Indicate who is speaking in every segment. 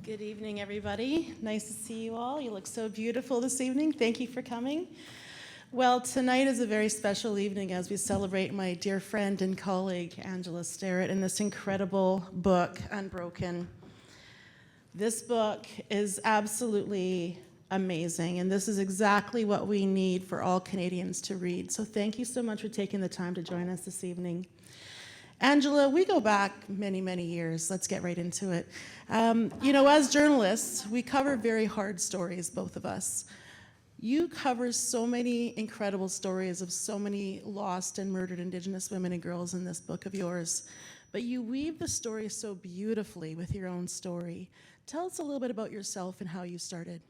Speaker 1: Good evening, everybody. Nice to see you all. You look so beautiful this evening. Thank you for coming. Well, tonight is a very special evening as we celebrate my dear friend and colleague, Angela Sterritt, and this incredible book, Unbroken. This book is absolutely amazing, and this is exactly what we need for all Canadians to read. So thank you so much for taking the time to join us this evening. Angela, we go back many, many years. Let's get right into it. As journalists, we cover very hard stories, both of us. You cover so many incredible stories of so many lost and murdered Indigenous women and girls in this book of yours, but you weave the story so beautifully with your own story. Tell us a little bit about yourself and how you started.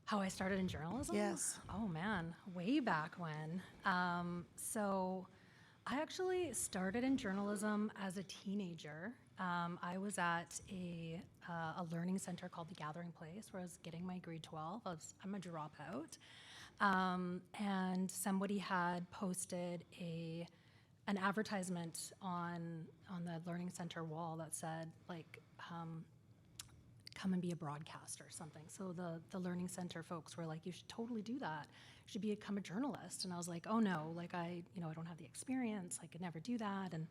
Speaker 2: How I started in journalism?
Speaker 1: Yes.
Speaker 2: Oh man, way back when. So I actually started in journalism as a teenager. I was at a learning center called the Gathering Place where I was getting my grade 12. I'm a dropout. And somebody had posted an advertisement on the learning center wall that said, like, come and be a broadcaster or something. So the learning center folks were like, you should totally do that. You should become a journalist. And I was like, oh no, like I don't have the experience. I could never do that. And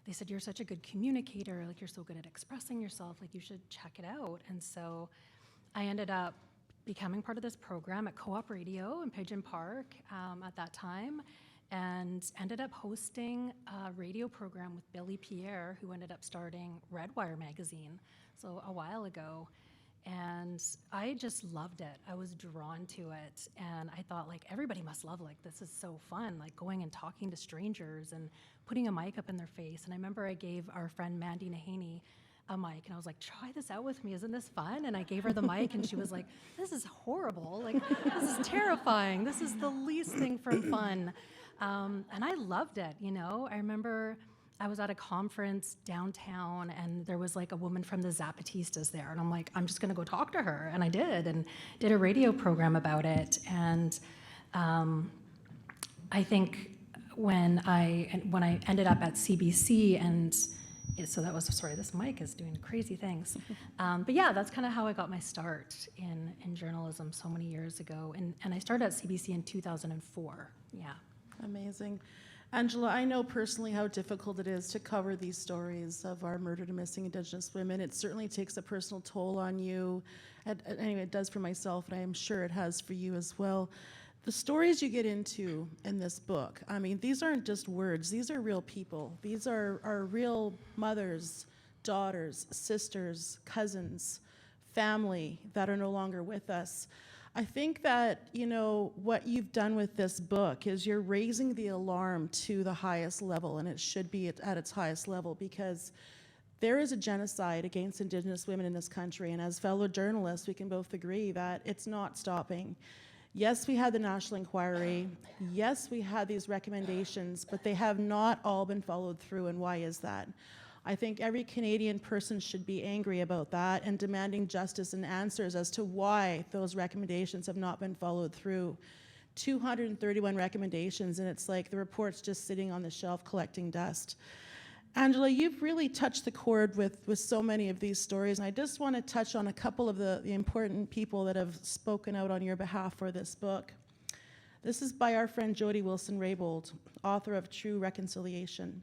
Speaker 2: they said, you're such a good communicator. Like you're so good at expressing yourself. Like you should check it out. And so I ended up becoming part of this program at Co-op Radio in Pigeon Park at that time, and ended up hosting a radio program with Billy Pierre, who ended up starting Redwire magazine, so a while ago. And I just loved it. I was drawn to it. And I thought, like, everybody must love, like, this is so fun, like going and talking to strangers and putting a mic up in their face. And I remember I gave our friend Mandy Nahaney a mic, and I was like, try this out with me, isn't this fun? And I gave her the mic, and she was like, this is horrible, like, this is terrifying, this is the least thing from fun. And I loved it, I remember I was at a conference downtown, and there was like a woman from the Zapatistas there, and I'm like, I'm just gonna go talk to her, and I did, and did a radio program about it. And I think when I ended up at CBC, and so that was, sorry, this mic is doing crazy things. But yeah, that's kind of how I got my start in journalism so many years ago. And I started at CBC in 2004, yeah.
Speaker 1: Amazing. Angela, I know personally how difficult it is to cover these stories of our murdered and missing Indigenous women. It certainly takes a personal toll on you. Anyway, it does for myself, and I am sure it has for you as well. The stories you get into in this book, I mean, these aren't just words. These are real people. These are real mothers, daughters, sisters, cousins, family that are no longer with us. I think that, what you've done with this book is you're raising the alarm to the highest level, and it should be at its highest level, because there is a genocide against Indigenous women in this country, and as fellow journalists, we can both agree that it's not stopping. Yes, we had the National Inquiry. Yes, we had these recommendations, but they have not all been followed through, and why is that? I think every Canadian person should be angry about that and demanding justice and answers as to why those recommendations have not been followed through. 231 recommendations, and it's like the report's just sitting on the shelf collecting dust. Angela, you've really touched the chord with so many of these stories, and I just want to touch on a couple of the important people that have spoken out on your behalf for this book. This is by our friend Jody Wilson-Raybould, author of True Reconciliation.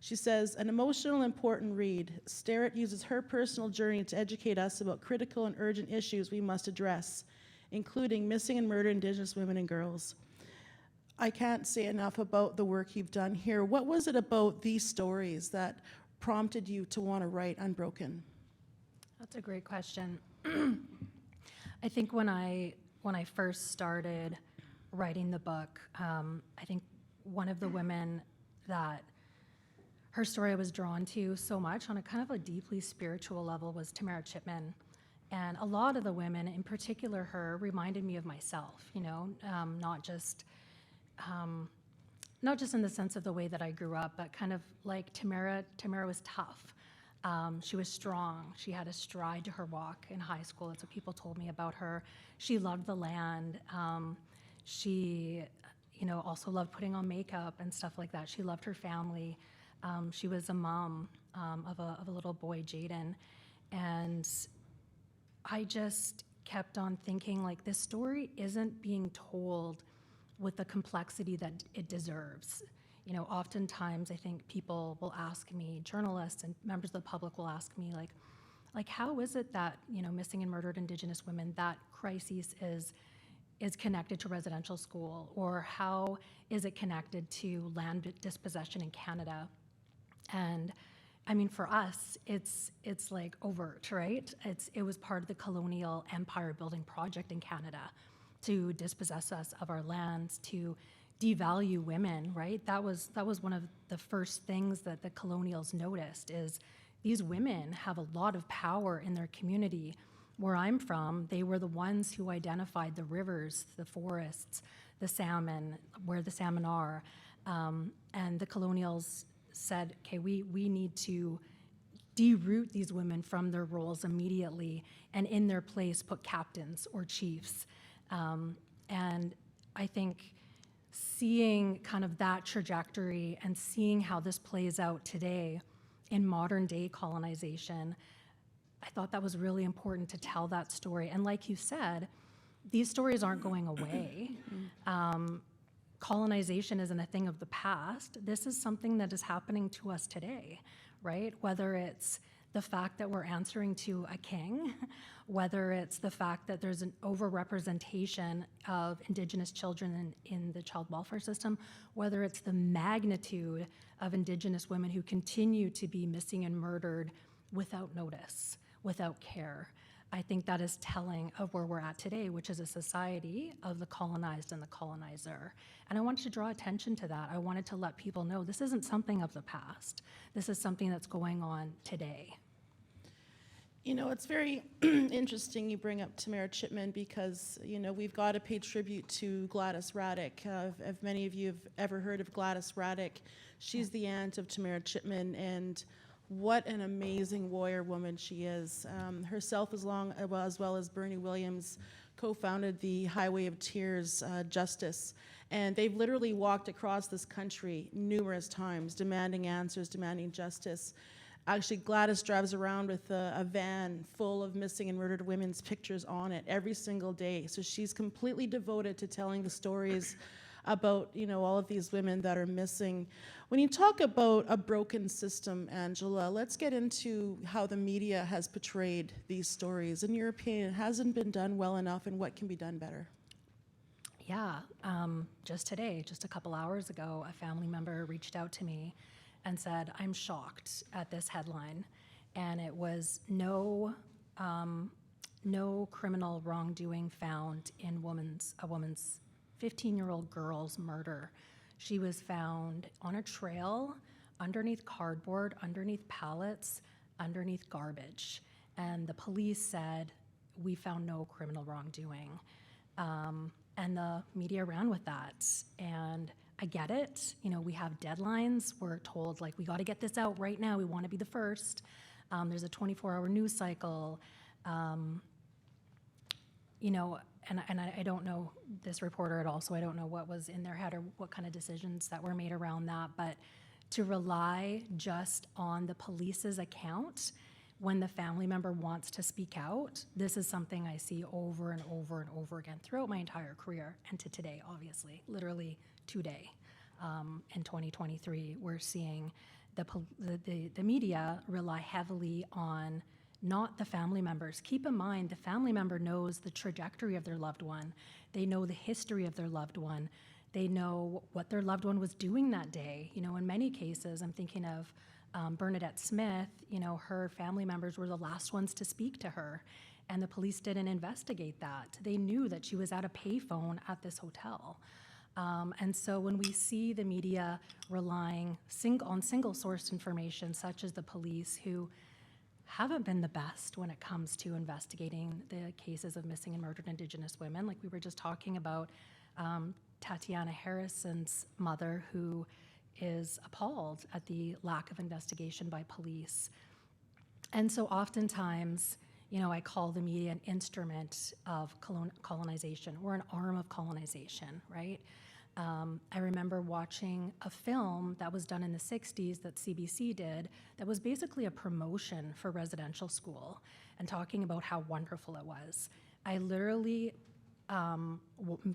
Speaker 1: She says, an emotional and important read. Sterritt uses her personal journey to educate us about critical and urgent issues we must address, including missing and murdered Indigenous women and girls. I can't say enough about the work you've done here. What was it about these stories that prompted you to want to write Unbroken?
Speaker 2: That's a great question. I think when I first started writing the book, I think one of the women that her story I was drawn to so much on a kind of a deeply spiritual level was Tamara Chipman. And a lot of the women, in particular her, reminded me of myself, not just in the sense of the way that I grew up, but kind of like Tamara was tough. She was strong. She had a stride to her walk in high school. That's what people told me about her. She loved the land. She, also loved putting on makeup and stuff like that. She loved her family. She was a mom of a little boy, Jaden, and I just kept on thinking, like, this story isn't being told with the complexity that it deserves. You know, oftentimes I think people will ask me, journalists and members of the public will ask me, like how is it that, you know, missing and murdered Indigenous women, that crisis is connected to residential school, or how is it connected to land dispossession in Canada? And I mean, for us, it's like overt, right? It was part of the colonial empire building project in Canada to dispossess us of our lands, to devalue women, right? That was one of the first things that the colonials noticed, is these women have a lot of power in their community. Where I'm from, they were the ones who identified the rivers, the forests, the salmon, where the salmon are, and the colonials said, okay, we need to deroot these women from their roles immediately, and in their place put captains or chiefs. And I think seeing kind of that trajectory and seeing how this plays out today in modern day colonization, I thought that was really important to tell that story. And like you said, these stories aren't going away. Colonization isn't a thing of the past. This is something that is happening to us today, right? Whether it's the fact that we're answering to a king, whether it's the fact that there's an overrepresentation of Indigenous children in the child welfare system, whether it's the magnitude of Indigenous women who continue to be missing and murdered without notice, without care. I think that is telling of where we're at today, which is a society of the colonized and the colonizer. And I wanted to draw attention to that. I wanted to let people know this isn't something of the past. This is something that's going on today.
Speaker 1: You know, it's very interesting you bring up Tamara Chipman, because, you know, we've got to pay tribute to Gladys Raddick. If many of you have ever heard of Gladys Raddick, she's the aunt of Tamara Chipman, and what an amazing warrior woman she is. Herself, as well as Bernie Williams, co-founded the Highway of Tears Justice. And they've literally walked across this country numerous times, demanding answers, demanding justice. Actually, Gladys drives around with a van full of missing and murdered women's pictures on it every single day. So she's completely devoted to telling the stories about, you know, all of these women that are missing. When you talk about a broken system, Angela, let's get into how the media has portrayed these stories. In your opinion, it hasn't been done well enough, and what can be done better?
Speaker 2: Yeah, just today, just a couple hours ago, a family member reached out to me and said, I'm shocked at this headline. And it was no criminal wrongdoing found in a woman's 15-year-old girl's murder. She was found on a trail, underneath cardboard, underneath pallets, underneath garbage. And the police said, we found no criminal wrongdoing. And the media ran with that. And I get it. You know, we have deadlines. We're told, like, we got to get this out right now. We want to be the first. There's a 24-hour news cycle. You know, and I don't know this reporter at all, so I don't know what was in their head or what kind of decisions that were made around that. But to rely just on the police's account when the family member wants to speak out, this is something I see over and over and over again throughout my entire career, and to today, obviously, literally today. In 2023, we're seeing the media rely heavily on not the family members. Keep in mind, the family member knows the trajectory of their loved one. They know the history of their loved one. They know what their loved one was doing that day. You know, in many cases, I'm thinking of Bernadette Smith, you know, her family members were the last ones to speak to her, and the police didn't investigate that. They knew that she was at a payphone at this hotel. And so when we see the media relying on single source information, such as the police, who haven't been the best when it comes to investigating the cases of missing and murdered Indigenous women, like we were just talking about Tatiana Harrison's mother, who is appalled at the lack of investigation by police. And so oftentimes, you know, I call the media an instrument of colonization. We're an arm of colonization, right? I remember watching a film that was done in the 60s that CBC did that was basically a promotion for residential school and talking about how wonderful it was. I literally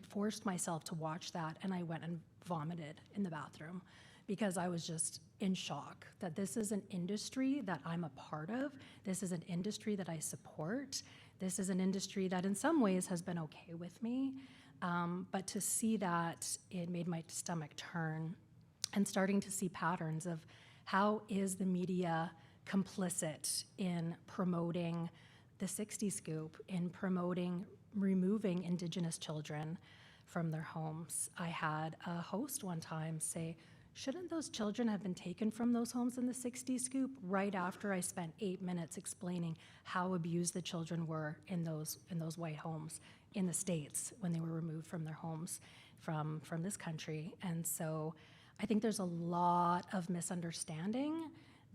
Speaker 2: forced myself to watch that, and I went and vomited in the bathroom because I was just in shock that this is an industry that I'm a part of. This is an industry that I support. This is an industry that in some ways has been okay with me. But to see that, it made my stomach turn, and starting to see patterns of how is the media complicit in promoting the 60 scoop, in promoting removing Indigenous children from their homes. I had a host one time say, shouldn't those children have been taken from those homes in the 60s scoop, right after I spent 8 minutes explaining how abused the children were in those white homes in the States when they were removed from their homes from this country. And so I think there's a lot of misunderstanding,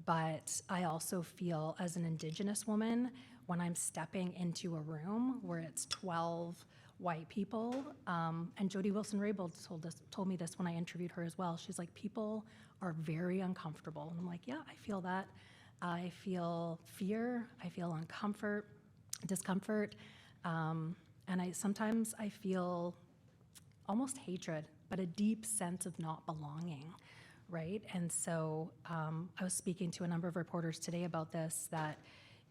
Speaker 2: but I also feel as an Indigenous woman, when I'm stepping into a room where it's 12 white people, and Jody Wilson-Raybould told me this when I interviewed her as well. She's like, people are very uncomfortable. And I'm like, yeah, I feel that. I feel fear, I feel discomfort, and sometimes I feel almost hatred, but a deep sense of not belonging, right? And so I was speaking to a number of reporters today about this, that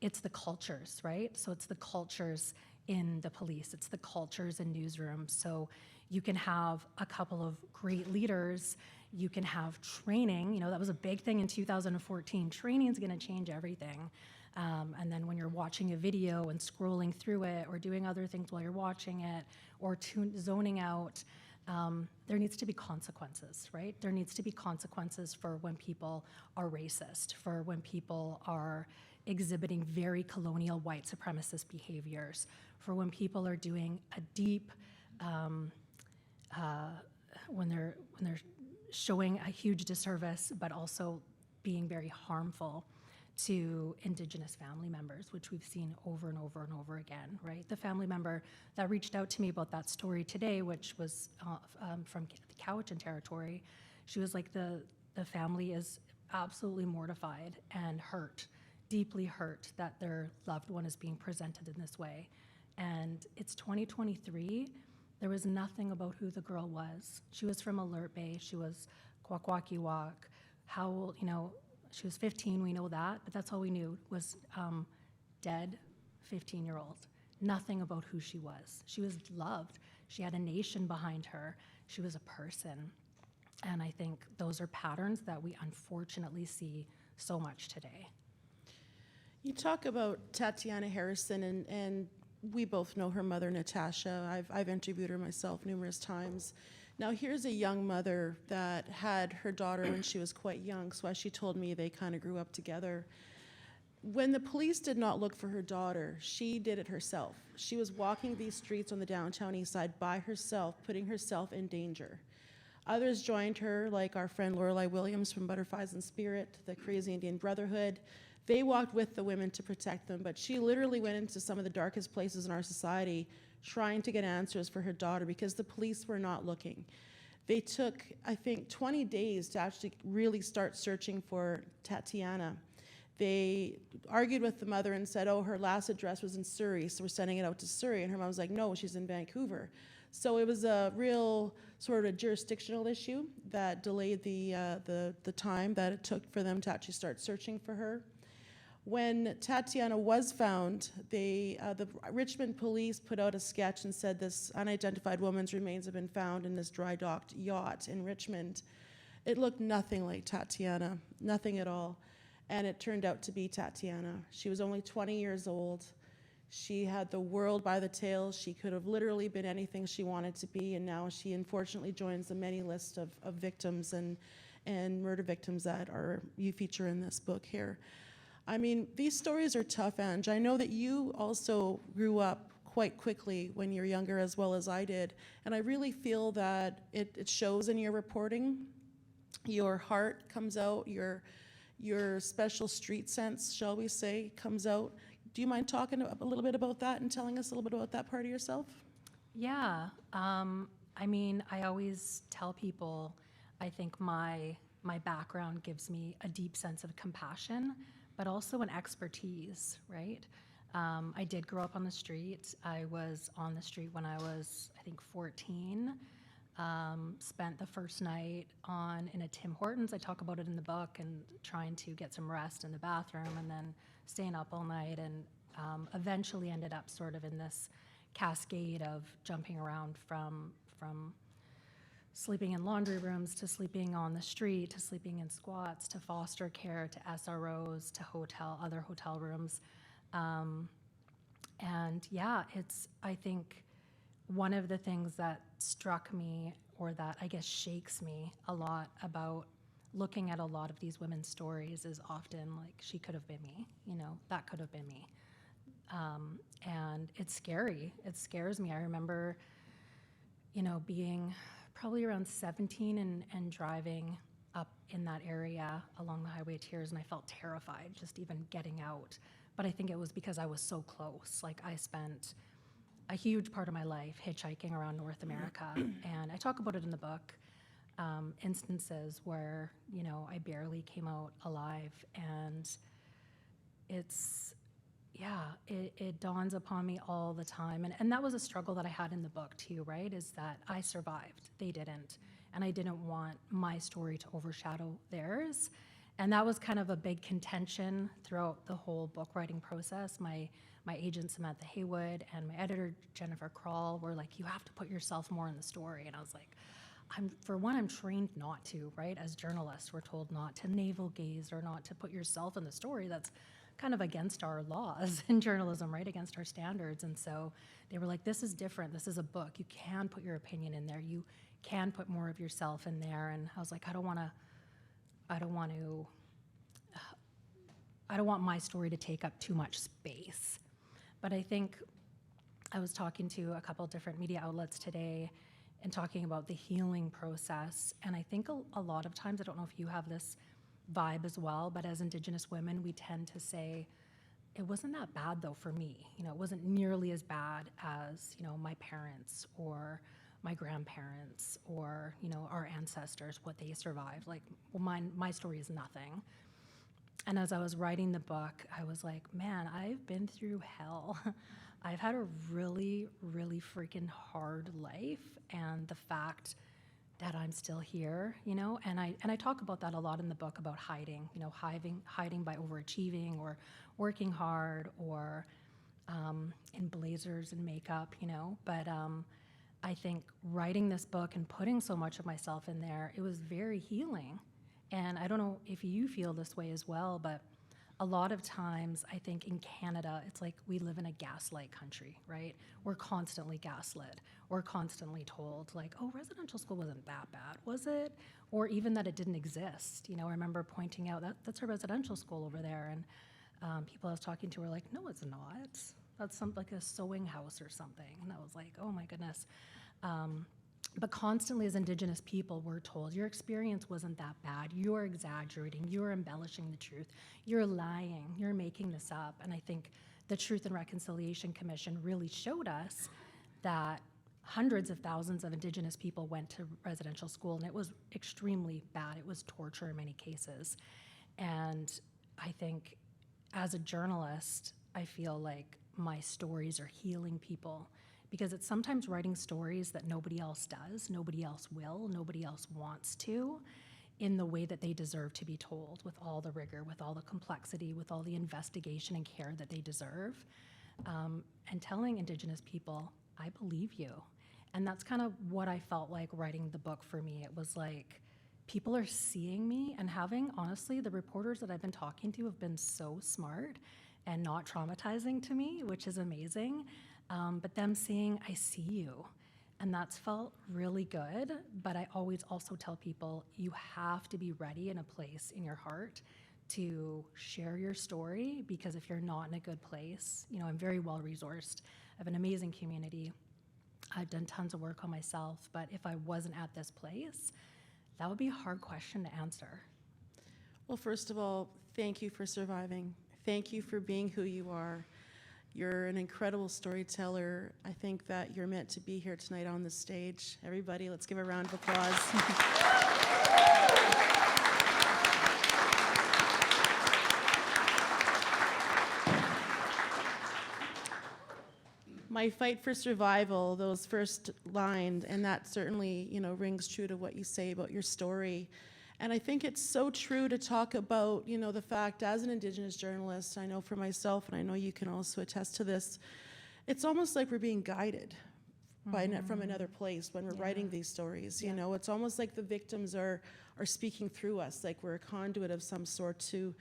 Speaker 2: it's the cultures, right? So it's the cultures in the police, it's the cultures in newsrooms. So you can have a couple of great leaders, you can have training, that was a big thing in 2014. Training is gonna change everything. And then when you're watching a video and scrolling through it or doing other things while you're watching it or zoning out, there needs to be consequences, right? There needs to be consequences for when people are racist, for when people are exhibiting very colonial white supremacist behaviors, for when people are doing a deep, when they're showing a huge disservice, but also being very harmful to Indigenous family members, which we've seen over and over and over again, right? The family member that reached out to me about that story today, which was from the Cowichan territory, she was like, the family is absolutely mortified and hurt, deeply hurt that their loved one is being presented in this way. And it's 2023, there was nothing about who the girl was. She was from Alert Bay, she was Kwakwakiwak, how old, she was 15, we know that, but that's all we knew was dead 15-year-old. Nothing about who she was. She was loved. She had a nation behind her. She was a person. And I think those are patterns that we unfortunately see so much today.
Speaker 1: You talk about Tatiana Harrison, and we both know her mother, Natasha. I've interviewed her myself numerous times. Now, here's a young mother that had her daughter when she was quite young, so as she told me, they kind of grew up together. When the police did not look for her daughter, she did it herself. She was walking these streets on the downtown east side by herself, putting herself in danger. Others joined her, like our friend Lorelei Williams from Butterflies and Spirit, the Crazy Indian Brotherhood. They walked with the women to protect them, but she literally went into some of the darkest places in our society trying to get answers for her daughter because the police were not looking. They took, I think, 20 days to actually really start searching for Tatiana. They argued with the mother and said, oh, her last address was in Surrey, so we're sending it out to Surrey. And her mom was like, no, she's in Vancouver. So it was a real sort of a jurisdictional issue that delayed the time that it took for them to actually start searching for her. When Tatiana was found, the Richmond police put out a sketch and said this unidentified woman's remains have been found in this dry docked yacht in Richmond. It looked nothing like Tatiana, nothing at all. And it turned out to be Tatiana. She was only 20 years old. She had the world by the tail. She could have literally been anything she wanted to be, and now she unfortunately joins the many list of victims and murder victims that you feature in this book here. I mean, these stories are tough, Ange. I know that you also grew up quite quickly when you're younger, as well as I did, and I really feel that it shows in your reporting. Your heart comes out, your special street sense, shall we say, comes out. Do you mind talking a little bit about that and telling us a little bit about that part of yourself?
Speaker 2: Yeah. I mean, I always tell people, I think my background gives me a deep sense of compassion, but also an expertise, right? I did grow up on the street. I was on the street when I was, I think, 14. Spent the first night in a Tim Hortons. I talk about it in the book, and trying to get some rest in the bathroom, and then staying up all night, and eventually ended up sort of in this cascade of jumping around from sleeping in laundry rooms to sleeping on the street to sleeping in squats to foster care to SROs to other hotel rooms. And yeah, I think one of the things that struck me, or that I guess shakes me a lot about looking at a lot of these women's stories, is often like, she could have been me, that could have been me. And it's scary. It scares me. I remember, being probably around 17 and driving up in that area along the Highway of Tears, and I felt terrified just even getting out. But I think it was because I was so close. Like, I spent a huge part of my life hitchhiking around North America, and I talk about it in the book, instances where, I barely came out alive, and it dawns upon me all the time. And that was a struggle that I had in the book too, right? Is that I survived, they didn't. And I didn't want my story to overshadow theirs. And that was kind of a big contention throughout the whole book writing process. My agent, Samantha Haywood, and my editor, Jennifer Kroll, were like, you have to put yourself more in the story. And I was like, I'm trained not to, right? As journalists, we're told not to navel gaze or not to put yourself in the story. That's kind of against our laws in journalism, right? Against our standards. And so they were like, this is different. This is a book. You can put your opinion in there. You can put more of yourself in there. And I was like, I don't want my story to take up too much space. But I think I was talking to a couple different media outlets today and talking about the healing process. And I think a lot of times, I don't know if you have this vibe as well, but as Indigenous women, we tend to say, it wasn't that bad though for me. It wasn't nearly as bad as, my parents or my grandparents or, our ancestors, what they survived. Like, well, my story is nothing. And as I was writing the book, I was like, man, I've been through hell. I've had a really, really freaking hard life. And the fact that I'm still here, and I talk about that a lot in the book, about hiding, hiding by overachieving or working hard or in blazers and makeup, but I think writing this book and putting so much of myself in there, it was very healing. And I don't know if you feel this way as well, but a lot of times I think in Canada, it's like we live in a gaslight country, right? We're constantly gaslit. We're constantly told like, oh, residential school wasn't that bad, was it? Or even that it didn't exist. I remember pointing out that's a residential school over there. And people I was talking to were like, no, it's not. That's like a sewing house or something. And I was like, oh my goodness. But constantly as Indigenous people, we're told your experience wasn't that bad. You're exaggerating. You're embellishing the truth. You're lying. You're making this up. And I think the Truth and Reconciliation Commission really showed us that hundreds of thousands of Indigenous people went to residential school, and it was extremely bad. It was torture in many cases. And I think as a journalist, I feel like my stories are healing people, because it's sometimes writing stories that nobody else does, nobody else will, nobody else wants to, in the way that they deserve to be told, with all the rigor, with all the complexity, with all the investigation and care that they deserve. And telling Indigenous people, I believe you. And that's kind of what I felt like writing the book for me. It was like, people are seeing me, and honestly, the reporters that I've been talking to have been so smart and not traumatizing to me, which is amazing. But them saying, I see you. And that's felt really good. But I always also tell people, you have to be ready in a place in your heart to share your story, because if you're not in a good place, I'm very well resourced. I have an amazing community. I've done tons of work on myself. But if I wasn't at this place, that would be a hard question to answer. Well,
Speaker 1: first of all, thank you for surviving. Thank you for being who you are. you're an incredible storyteller. I think that you're meant to be here tonight on the stage. Everybody, let's give a round of applause. My fight for survival, those first lines, and that certainly, rings true to what you say about your story. And I think it's so true to talk about, the fact as an Indigenous journalist, I know for myself, and I know you can also attest to this, it's almost like we're being guided from another place when we're writing these stories. It's almost like the victims are speaking through us, like we're a conduit of some sort to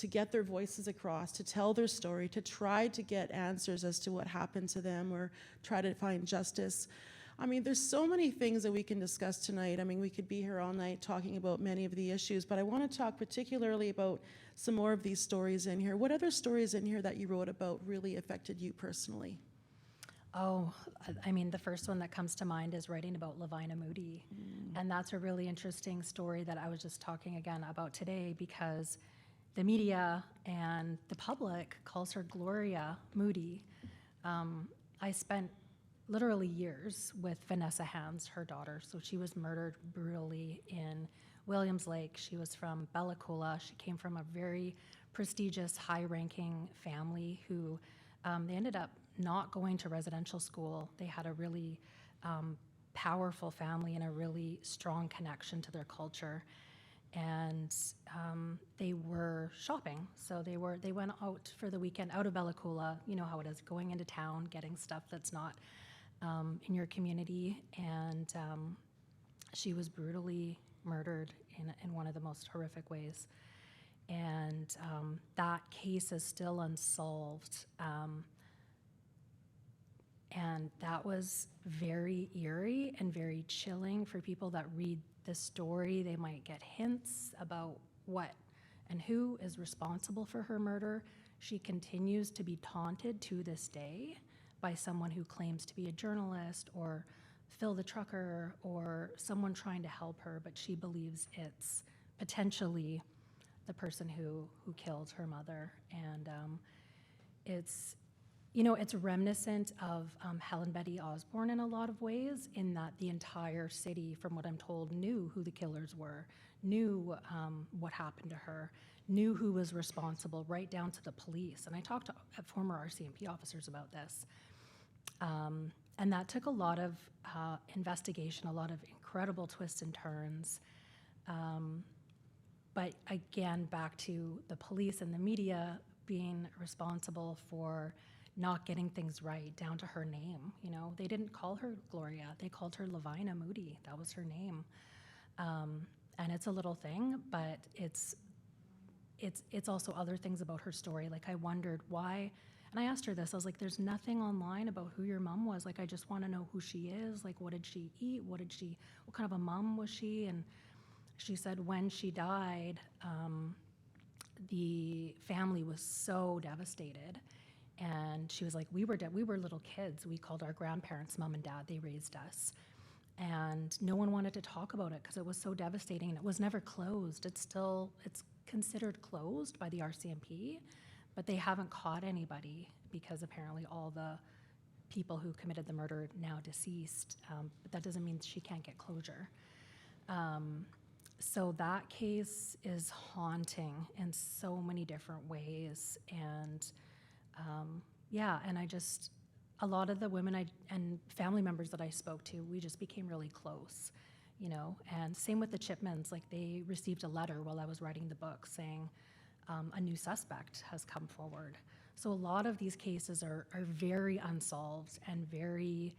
Speaker 1: get their voices across, to tell their story, to try to get answers as to what happened to them or try to find justice. I mean, there's so many things that we can discuss tonight. I mean, we could be here all night talking about many of the issues, but I want to talk particularly about some more of these stories in here. What other stories in here that you wrote about really affected you personally?
Speaker 2: Oh, I mean, the first one that comes to mind is writing about Lavina Moody. And that's a really interesting story that I was just talking again about today, because the media and the public calls her Gloria Moody. I spent literally years with Vanessa Hans, her daughter. So she was murdered brutally in Williams Lake. She was from Bella Coola. She came from a very prestigious, high-ranking family who they ended up not going to residential school. They had a really powerful family and a really strong connection to their culture. And they were shopping. So they went out for the weekend, out of Bella Coola. You know how it is, going into town, getting stuff that's not in your community. And she was brutally murdered in one of the most horrific ways. And that case is still unsolved. And that was very eerie and very chilling for people that read the story. They might get hints about what and who is responsible for her murder. She continues to be taunted to this day by someone who claims to be a journalist or Phil the trucker or someone trying to help her, but she believes it's potentially the person who killed her mother. And it's reminiscent of Helen Betty Osborne in a lot of ways, in that the entire city, from what I'm told, knew who the killers were, knew what happened to her, knew who was responsible, right down to the police. And I talked to former RCMP officers about this. And that took a lot of investigation, a lot of incredible twists and turns. But again, back to the police and the media being responsible for not getting things right, down to her name. They didn't call her Gloria, they called her Lavina Moody. That was her name. And it's a little thing, but it's also other things about her story. Like, I wondered why, and I asked her this, I was like, there's nothing online about who your mom was. Like, I just want to know who she is. Like, what did she eat? What kind of a mom was she? And she said when she died, the family was so devastated. And she was like, we were little kids. We called our grandparents mom and dad. They raised us. And no one wanted to talk about it because it was so devastating, and it was never closed. It's considered closed by the RCMP, but they haven't caught anybody because apparently all the people who committed the murder are now deceased. But that doesn't mean she can't get closure. So that case is haunting in so many different ways. And and a lot of the women and family members that I spoke to, we just became really close, and same with the Chipmans. Like, they received a letter while I was writing the book saying a new suspect has come forward. So a lot of these cases are very unsolved and very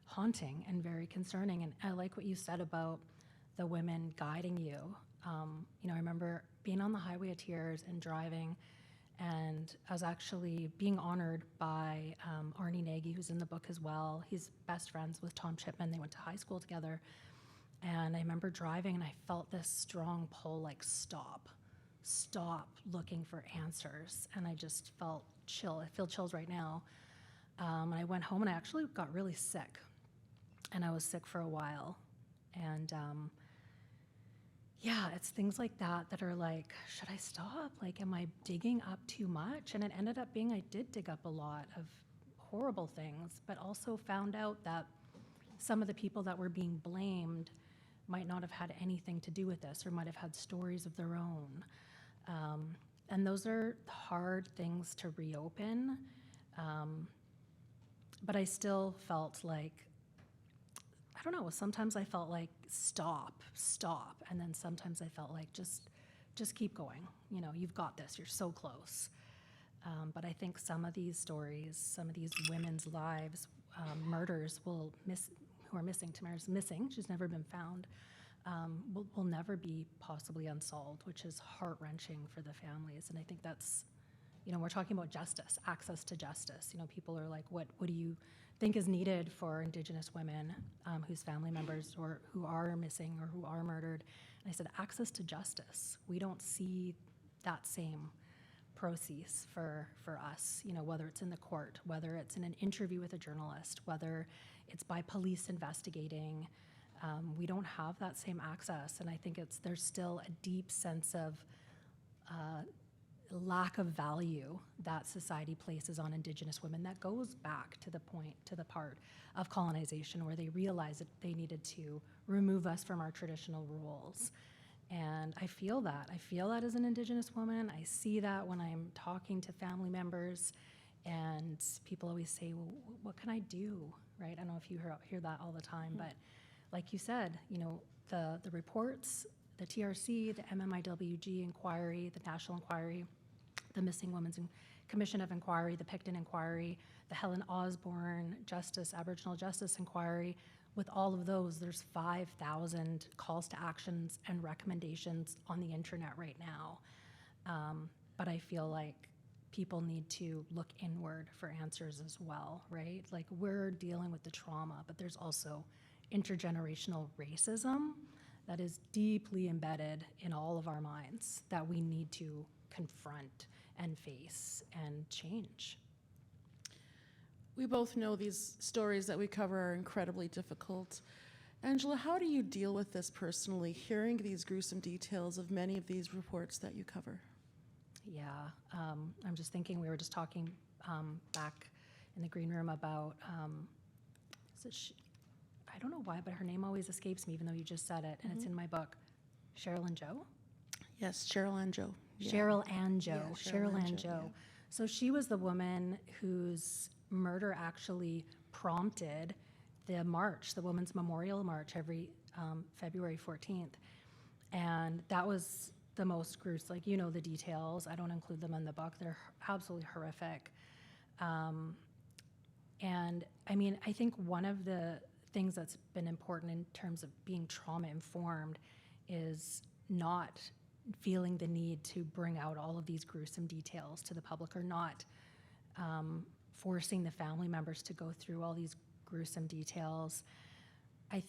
Speaker 2: haunting and very concerning. And I like what you said about the women guiding you. I remember being on the Highway of Tears and driving, and I was actually being honored by Arnie Nagy, who's in the book as well. He's best friends with Tom Chipman. They went to high school together. And I remember driving, and I felt this strong pull, like, stop looking for answers. And I just felt chill. I feel chills right now. And I went home, and I actually got really sick. And I was sick for a while. And it's things like that are like, should I stop? Like, am I digging up too much? And it ended up being I did dig up a lot of horrible things, but also found out that some of the people that were being blamed might not have had anything to do with this, or might have had stories of their own. And those are hard things to reopen. But I still felt like, I don't know, sometimes I felt like stop. And then sometimes I felt like just keep going. You know, you've got this, you're so close. But I think some of these stories, some of these women's lives, murders who are missing, Tamara's missing, she's never been found, will never be possibly unsolved, which is heart-wrenching for the families. And I think that's, you know, we're talking about justice, access to justice. You know, people are like, what do you think is needed for Indigenous women whose family members or who are missing or who are murdered? And I said, access to justice. We don't see that same process for us, you know, whether it's in the court, whether it's in an interview with a journalist, whether it's by police investigating. We don't have that same access, and I think there's still a deep sense of lack of value that society places on Indigenous women that goes back to the part of colonization where they realized that they needed to remove us from our traditional roles. And I feel that as an Indigenous woman. I see that when I'm talking to family members, and people always say, well, what can I do, right? I don't know if you hear that all the time, but like you said, you know, the reports, the TRC, the MMIWG inquiry, the National Inquiry, the Missing Women's Commission of Inquiry, the Picton Inquiry, the Helen Osborne Aboriginal Justice Inquiry. With all of those, there's 5,000 calls to actions and recommendations on the internet right now. But I feel like people need to look inward for answers as well, right? Like, we're dealing with the trauma, but there's also intergenerational racism that is deeply embedded in all of our minds that we need to confront and face and change.
Speaker 1: We both know these stories that we cover are incredibly difficult. Angela, how do you deal with this personally, hearing these gruesome details of many of these reports that you cover?
Speaker 2: Yeah, I'm just thinking, we were just talking back in the green room about, I don't know why, but her name always escapes me, even though you just said it, and it's in my book, Cheryl and Joe?
Speaker 1: Yes, Cheryl and Joe.
Speaker 2: Cheryl and Joe.
Speaker 1: Yeah,
Speaker 2: Cheryl and Joe. Yeah. So she was the woman whose murder actually prompted the march, the Women's Memorial March, every February 14th. And that was the most gruesome, like, you know the details. I don't include them in the book. They're absolutely horrific. And I mean, I think one of the things that's been important in terms of being trauma informed is not feeling the need to bring out all of these gruesome details to the public, or not forcing the family members to go through all these gruesome details. I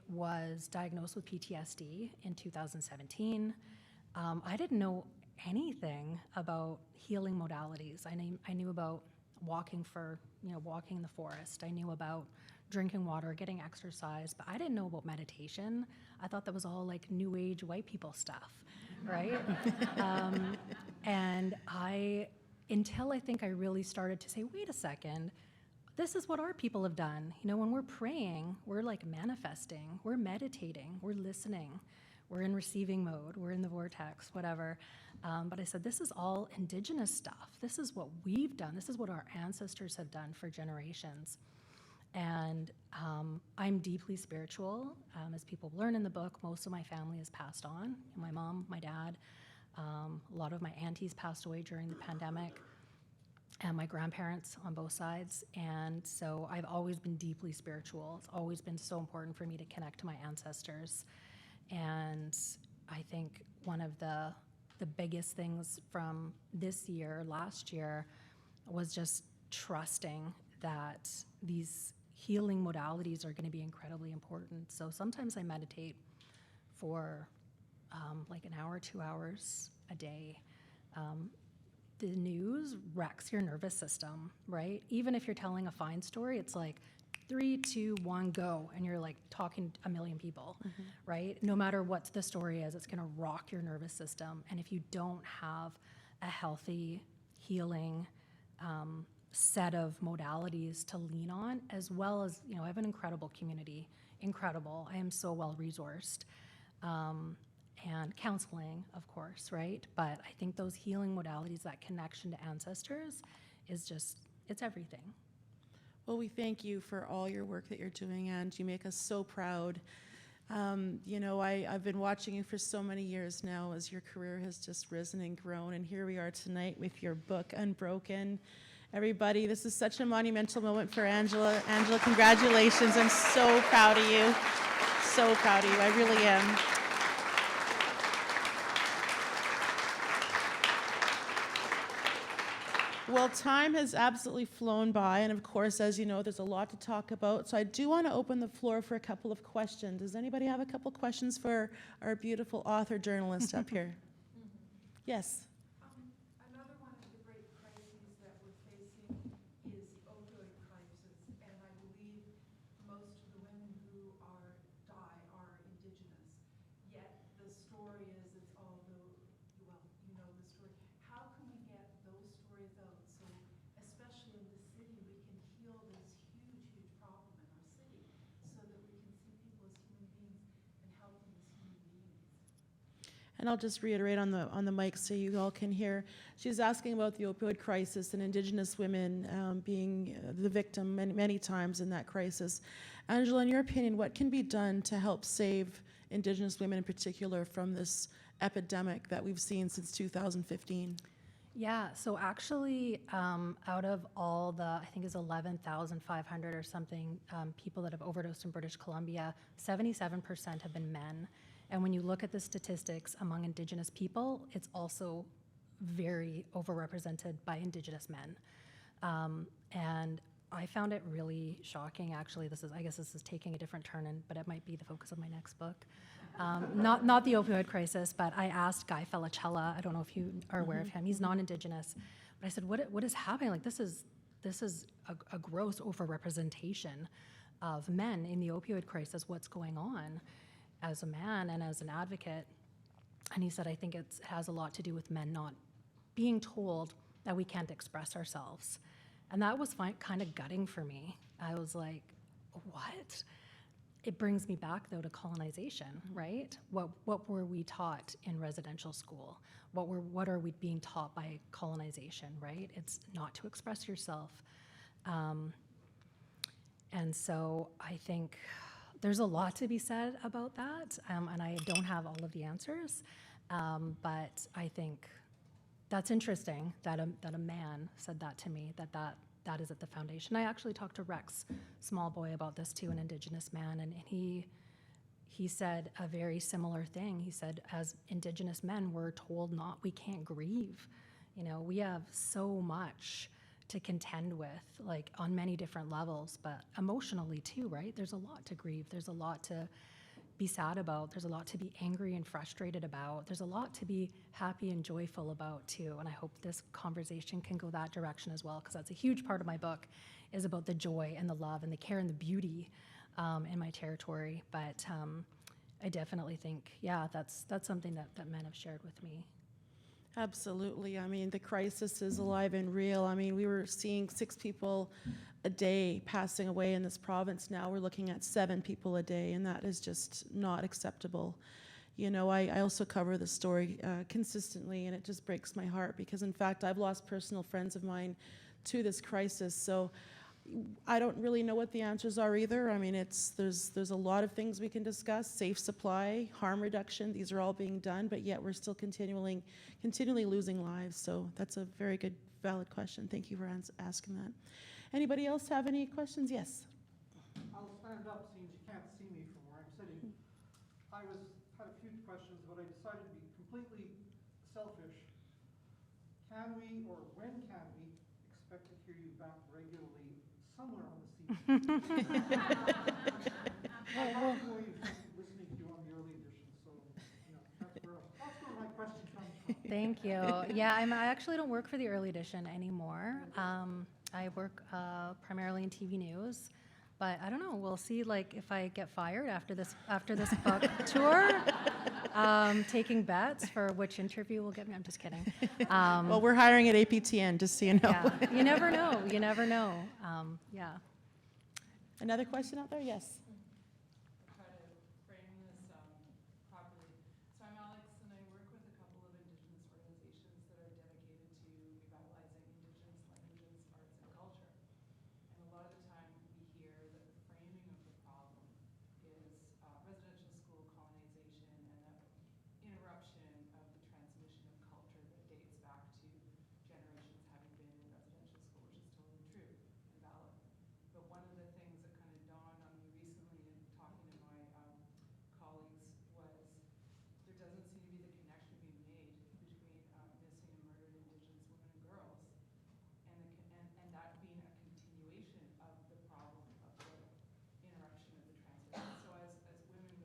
Speaker 2: was diagnosed with PTSD in 2017. I didn't know anything about healing modalities. I knew about walking in the forest. I knew about drinking water, getting exercise, but I didn't know about meditation. I thought that was all like new age white people stuff, right? And until I think I really started to say, wait a second, this is what our people have done. You know, when we're praying, we're like manifesting, we're meditating, we're listening, we're in receiving mode, we're in the vortex, whatever. But I said, this is all Indigenous stuff. This is what we've done. This is what our ancestors have done for generations. And I'm deeply spiritual. As people learn in the book, most of my family has passed on. My mom, my dad, a lot of my aunties passed away during the pandemic, and my grandparents on both sides. And so I've always been deeply spiritual. It's always been so important for me to connect to my ancestors. And I think one of the biggest things from last year, was just trusting that these healing modalities are going to be incredibly important. So sometimes I meditate for like an hour, 2 hours a day. The news wrecks your nervous system, right? Even if you're telling a fine story, it's like 3, 2, 1, go, and you're like talking to a million people, right? No matter what the story is, it's gonna rock your nervous system. And if you don't have a healthy, healing set of modalities to lean on, as well as, you know, I have an incredible community, incredible. I am so well resourced. And counseling, of course, right? But I think those healing modalities, that connection to ancestors is just, it's everything.
Speaker 1: Well, we thank you for all your work that you're doing, and you make us so proud. You know, I've been watching you for so many years now as your career has just risen and grown, and here we are tonight with your book, Unbroken. Everybody, this is such a monumental moment for Angela. Angela, congratulations. I'm so proud of you. So proud of you. I really am. Well, time has absolutely flown by, and of course, as you know, there's a lot to talk about. So I do want to open the floor for a couple of questions. Does anybody have a couple questions for our beautiful author journalist up here? Yes.
Speaker 3: Another one of the great crises that we're facing is the opioid crisis, and I believe most of the women who die are Indigenous. Yet the story is it's all the, well, you know the story. How can we get those stories out so, especially in the city, we can heal this huge, huge problem in our city so that we can see people as human beings and help them as human beings?
Speaker 1: And I'll just reiterate on the mic so you all can hear. She's asking about the opioid crisis and Indigenous women being the victim many times in that crisis. Angela, in your opinion, what can be done to help save Indigenous women in particular from this epidemic that we've seen since 2015?
Speaker 2: Yeah, so actually, out of all the, I think it's 11,500 or something, people that have overdosed in British Columbia, 77% have been men. And when you look at the statistics among Indigenous people, it's also very overrepresented by Indigenous men. And I found it really shocking, actually. I guess this is taking a different turn, but it might be the focus of my next book. Not the opioid crisis, but I asked Guy Felicella, I don't know if you are aware of him, he's non-Indigenous, but I said, what is happening? Like, this is a gross overrepresentation of men in the opioid crisis. What's going on? As a man and as an advocate. And he said, I think it has a lot to do with men not being told that we can't express ourselves. And that was kind of gutting for me. I was like, what? It brings me back, though, to colonization, right? What were we taught in residential school? What are we being taught by colonization, right? It's not to express yourself. And so I think there's a lot to be said about that, and I don't have all of the answers, but I think that's interesting that a man said that to me, that is at the foundation. I actually talked to Rex Smallboy about this too, an Indigenous man, and he said a very similar thing. He said, as Indigenous men, we're told we can't grieve. You know, we have so much to contend with, like on many different levels, but emotionally too, right? There's a lot to grieve. There's a lot to be sad about. There's a lot to be angry and frustrated about. There's a lot to be happy and joyful about too. And I hope this conversation can go that direction as well, because that's a huge part of my book, is about the joy and the love and the care and the beauty in my territory. But I definitely think, yeah, that's something that men have shared with me.
Speaker 1: Absolutely. I mean, the crisis is alive and real. I mean, we were seeing 6 people a day passing away in this province. Now we're looking at 7 people a day, and that is just not acceptable. You know, I also cover the story consistently, and it just breaks my heart because, in fact, I've lost personal friends of mine to this crisis. So I don't really know what the answers are either. I mean, there's a lot of things we can discuss: safe supply, harm reduction. These are all being done, but yet we're still continually losing lives. So that's a very good, valid question. Thank you for asking that. Anybody else have any questions? Yes.
Speaker 4: I'll stand up since you can't see me from where I'm sitting. I had a few questions, but I decided to be completely selfish. Can we, or when can we, expect to hear you back regularly somewhere on the CBC? I know you've been listening to you on the early edition, so you know, that's where my question comes from.
Speaker 2: Thank you. Yeah, I actually don't work for the early edition anymore. I work primarily in TV news, But I don't know. We'll see. Like if I get fired after this book tour, taking bets for which interview will get me. I'm just kidding.
Speaker 1: Well, we're hiring at APTN, just so you know.
Speaker 2: Yeah, you never know. You never know. Yeah.
Speaker 1: Another question out there? Yes.
Speaker 5: Try to frame this properly. So I'm Alex, and I work with a couple of Indigenous organizations that are dedicated to revitalizing Indigenous languages, arts, and culture. And a lot of the time we hear that the framing of the problem is residential school colonization and the interruption of the transmission of culture that dates back to generations having been in residential school, which is totally true and valid. But one of the things that kind of dawned on me recently in talking to my colleagues was there doesn't seem to be the connection being made between missing and murdered Indigenous women and girls, and that being a continuation of the problem of the interruption of the transmission. So as women go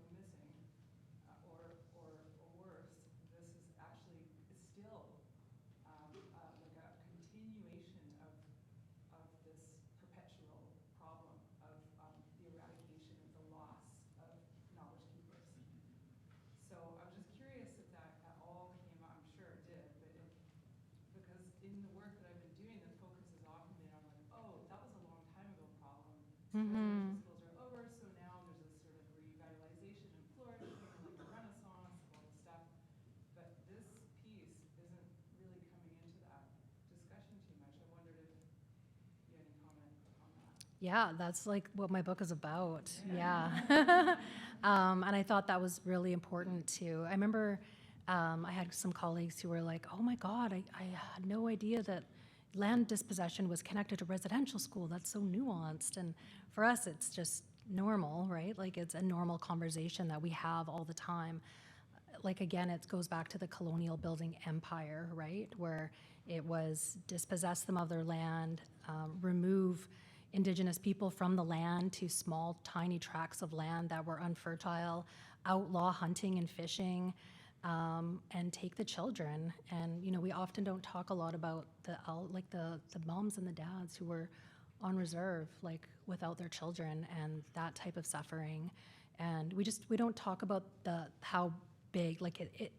Speaker 5: missing, or worse, this is actually still like a continuation of this perpetual problem of the eradication of the loss of knowledge keepers. So I'm just curious if that at all came up. I'm sure it did, but because in the work that I've been doing, the focus has often been on like, oh, that was a long time ago problem.
Speaker 2: Mm-hmm.
Speaker 5: Schools are over, so now there's this sort of revitalization and flourishing and like a renaissance and all this stuff. But this piece isn't really coming into that discussion too much. I wondered if you had any comment on that.
Speaker 2: Yeah, that's like what my book is about. Yeah. And I thought that was really important too. I remember I had some colleagues who were like, oh my God, I had no idea that land dispossession was connected to residential school. That's so nuanced. And for us, it's just normal, right? Like it's a normal conversation that we have all the time. Like again, it goes back to the colonial building empire, right? Where it was dispossess them of their land, remove Indigenous people from the land to small, tiny tracts of land that were unfertile, outlaw hunting and fishing, and take the children. And you know, we often don't talk a lot about the moms and the dads who were on reserve, like without their children, and that type of suffering. And we don't talk about how big, like it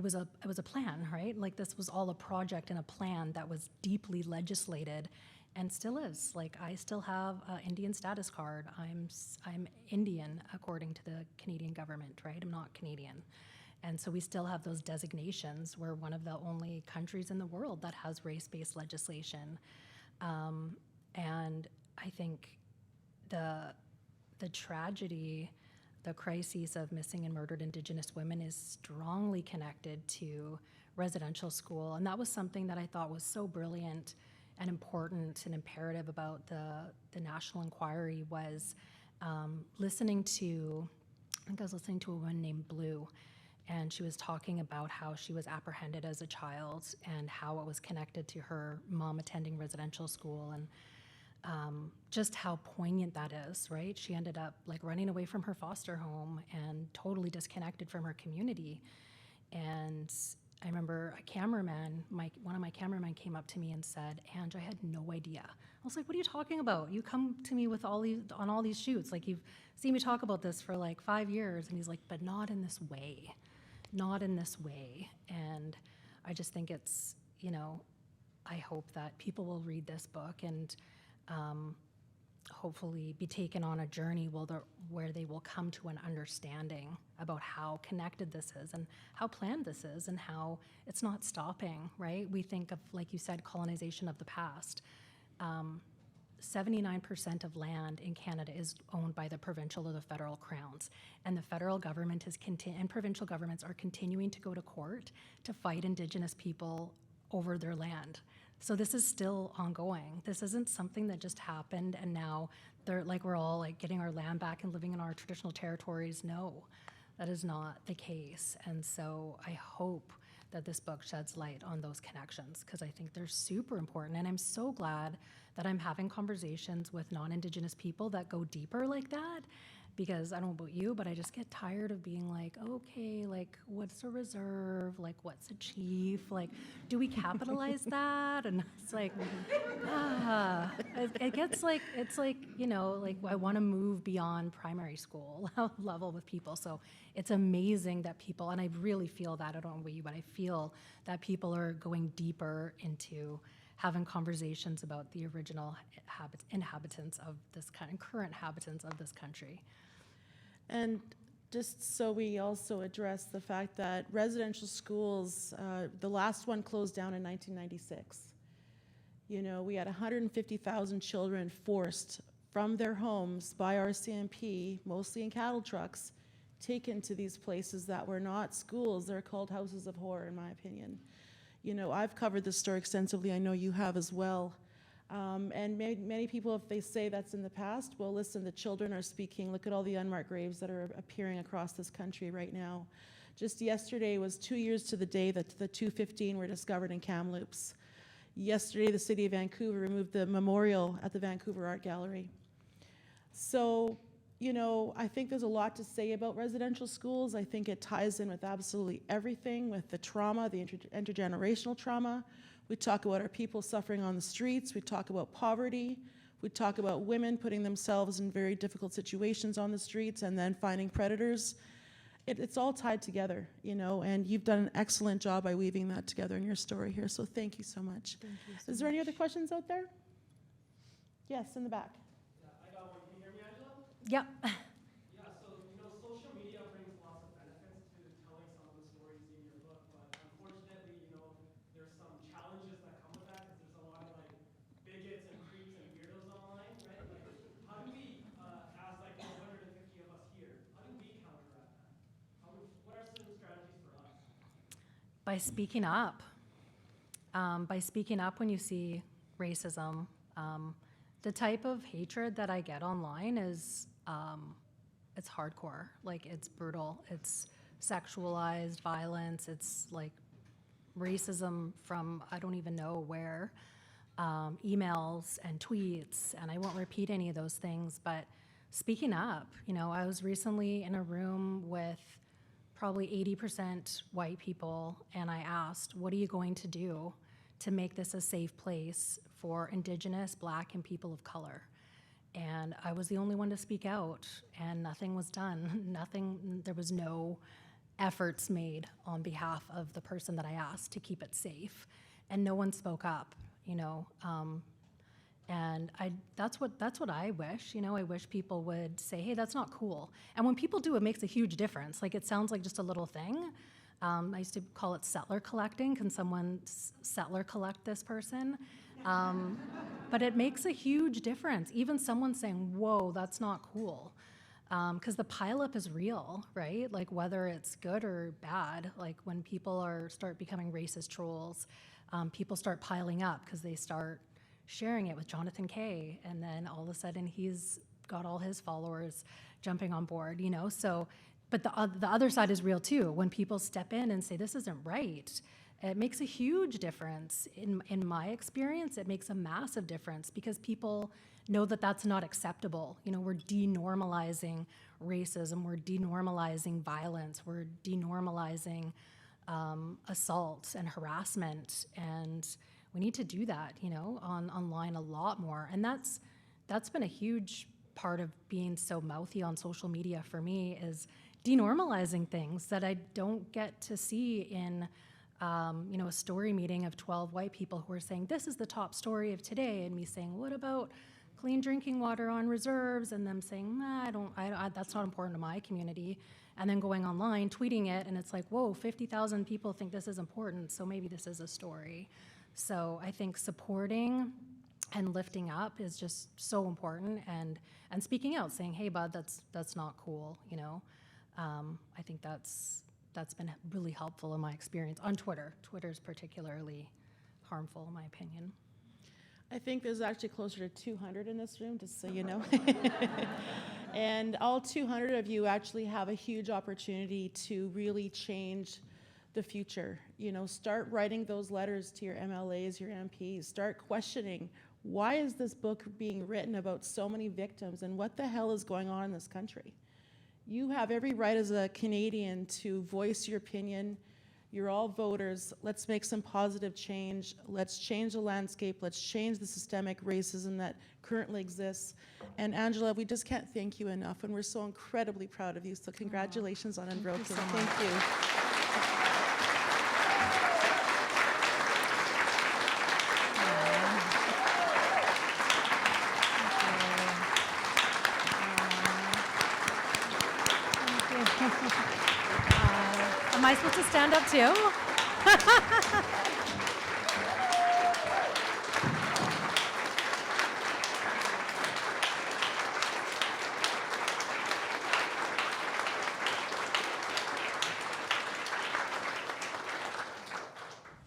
Speaker 2: was a plan, right? Like this was all a project and a plan that was deeply legislated and still is. Like I still have an Indian status card. I'm Indian according to the Canadian government, right? I'm not Canadian. And so we still have those designations. We're one of the only countries in the world that has race-based legislation. And I think the tragedy, the crises of missing and murdered Indigenous women is strongly connected to residential school. And that was something that I thought was so brilliant and important and imperative about the National Inquiry was listening to, I think I was listening to a woman named Blue, and she was talking about how she was apprehended as a child and how it was connected to her mom attending residential school, and just how poignant that is, right? She ended up like running away from her foster home and totally disconnected from her community. And I remember a cameraman, one of my cameramen came up to me and said, "Ange, I had no idea." I was like, "What are you talking about? You come to me with on all these shoots. Like you've seen me talk about this for like 5 years." And he's like, "But not in this way, not in this way." And I just think it's, you know, I hope that people will read this book and hopefully be taken on a journey where they will come to an understanding about how connected this is and how planned this is and how it's not stopping, right? We think of, like you said, colonization of the past. 79% of land in Canada is owned by the provincial or the federal crowns, and the federal government and provincial governments are continuing to go to court to fight Indigenous people over their land. So this is still ongoing. This isn't something that just happened and now we're all like getting our land back and living in our traditional territories. No, that is not the case. And so I hope that this book sheds light on those connections because I think they're super important. And I'm so glad that I'm having conversations with non-Indigenous people that go deeper like that because I don't know about you, but I just get tired of being like, okay, like what's a reserve? Like what's a chief? Like, do we capitalize that? And it's like, it gets like, it's like, you know, like I want to move beyond primary school level with people. So it's amazing that people, and I really feel that, I don't know about you, but I feel that people are going deeper into having conversations about the original inhabitants of this current inhabitants of this country.
Speaker 1: And just so we also address the fact that residential schools, the last one closed down in 1996. You know, we had 150,000 children forced from their homes by RCMP, mostly in cattle trucks, taken to these places that were not schools. They're called houses of horror, in my opinion. You know, I've covered this story extensively. I know you have as well. And many people, if they say that's in the past, well, listen, the children are speaking. Look at all the unmarked graves that are appearing across this country right now. Just yesterday was 2 years to the day that the 215 were discovered in Kamloops. Yesterday, the city of Vancouver removed the memorial at the Vancouver Art Gallery. So, you know, I think there's a lot to say about residential schools. I think it ties in with absolutely everything, with the trauma, the intergenerational trauma. We talk about our people suffering on the streets. We talk about poverty. We talk about women putting themselves in very difficult situations on the streets and then finding predators. It's all tied together, you know, and you've done an excellent job by weaving that together in your story here, so thank you so much.
Speaker 2: Thank you so
Speaker 1: Is there any
Speaker 2: much.
Speaker 1: other questions out there? Yes, in the back.
Speaker 6: Yeah, I got one. Can you hear me, Angela?
Speaker 2: Yep.
Speaker 6: Yeah, so, you know, social media brings lots of benefits to telling some of the stories in your book, but unfortunately, you know, there's some challenges that come with that because there's a lot of, like, bigots and creeps and weirdos online, right? Like, how do we, as, like, the 150 of us here, how do we counteract that? What are some strategies for us?
Speaker 2: By speaking up. By speaking up when you see racism. The type of hatred that I get online is, it's hardcore. Like, it's brutal. It's sexualized violence. It's like racism from I don't even know where. Emails and tweets, and I won't repeat any of those things, but speaking up. You know, I was recently in a room with probably 80% white people, and I asked, what are you going to do to make this a safe place for Indigenous, Black, and people of color? And I was the only one to speak out, and nothing was done. There was no efforts made on behalf of the person that I asked to keep it safe, and no one spoke up, you know. And that's what I wish, you know. I wish people would say, hey, that's not cool. And when people do, it makes a huge difference. Like, it sounds like just a little thing. I used to call it settler collecting. Can someone settler collect this person? But it makes a huge difference. Even someone saying, whoa, that's not cool. Because the pileup is real, right? Like, whether it's good or bad, like when people start becoming racist trolls, people start piling up because they start sharing it with Jonathan Kay, and then all of a sudden he's got all his followers jumping on board, you know. So, but the other side is real too. When people step in and say this isn't right, it makes a huge difference. In my experience, it makes a massive difference because people know that that's not acceptable. You know, we're denormalizing racism, we're denormalizing violence, we're denormalizing assault and harassment, and we need to do that, you know, online a lot more. And that's been a huge part of being so mouthy on social media for me, is denormalizing things that I don't get to see in, you know, a story meeting of 12 white people who are saying, this is the top story of today, and me saying, what about clean drinking water on reserves? And them saying, nah, that's not important to my community. And then going online, tweeting it, and it's like, whoa, 50,000 people think this is important, so maybe this is a story. So I think supporting and lifting up is just so important, and speaking out, saying, hey, bud, that's not cool, you know. I think that's been really helpful in my experience on Twitter. Twitter's particularly harmful, in my opinion.
Speaker 1: I think there's actually closer to 200 in this room, just so you know. And all 200 of you actually have a huge opportunity to really change the future. You know, start writing those letters to your MLAs, your MPs. Start questioning, why is this book being written about so many victims, and what the hell is going on in this country? You have every right as a Canadian to voice your opinion. You're all voters. Let's make some positive change. Let's change the landscape. Let's change the systemic racism that currently exists. And Angela, we just can't thank you enough, and we're so incredibly proud of you. So congratulations on Unbroken.
Speaker 2: so much.
Speaker 1: Thank you.
Speaker 2: Am I supposed to stand up too?